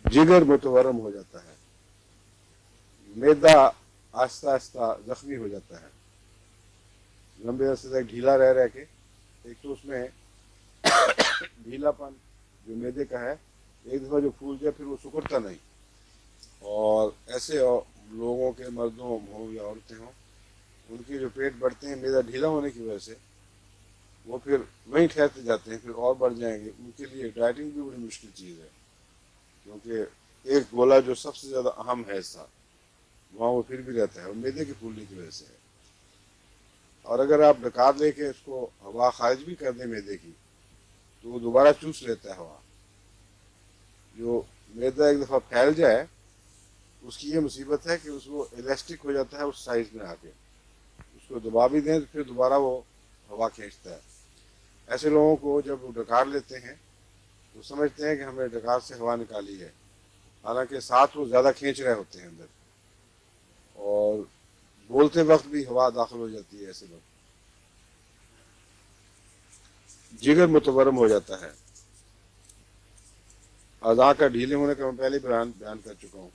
जिगर मुतवरम हो जाता है, मैदा आहिस्ता आहिस्ता जख्मी हो जाता है। लंबे अरसे तक ढीला रह रह के एक तो उसमें ढीलापन जो मैदे का है, एक दफ़ा जो फूल जाए फिर वो सिकुड़ता नहीं। और ऐसे लोगों के, मर्दों हों या औरतें हों, उनके जो पेट बढ़ते हैं मैदा ढीला होने की वजह से, वो फिर वहीं ठहरते जाते हैं, फिर और बढ़ जाएंगे। उनके लिए डाइटिंग भी बड़ी मुश्किल चीज़ है, क्योंकि एक गोला जो सबसे ज़्यादा अहम है हिस्सा, वहाँ वो फिर भी रहता है, और मैदे के फूलने की वजह से है। और अगर आप डकार लेके उसको हवा खारिज भी कर दें मैदे की, तो वो दोबारा चूस लेता है हवा। जो मैदा एक दफ़ा फैल जाए, उसकी ये मुसीबत है कि उसको इलास्टिक हो जाता है उस साइज में आके, उसको दबा भी दें तो फिर दोबारा वो हवा खींचता है। ऐसे लोगों को जब वो डकार लेते हैं तो समझते हैं कि हमने डकार से हवा निकाली है, हालांकि साथ वो ज़्यादा खींच रहे होते हैं अंदर, और बोलते वक्त भी हवा दाखिल हो जाती है ऐसे वक्त। जिगर मुतवरम हो जाता है। अज़ा का ढीले होने का मैं पहले बयान कर चुका हूँ।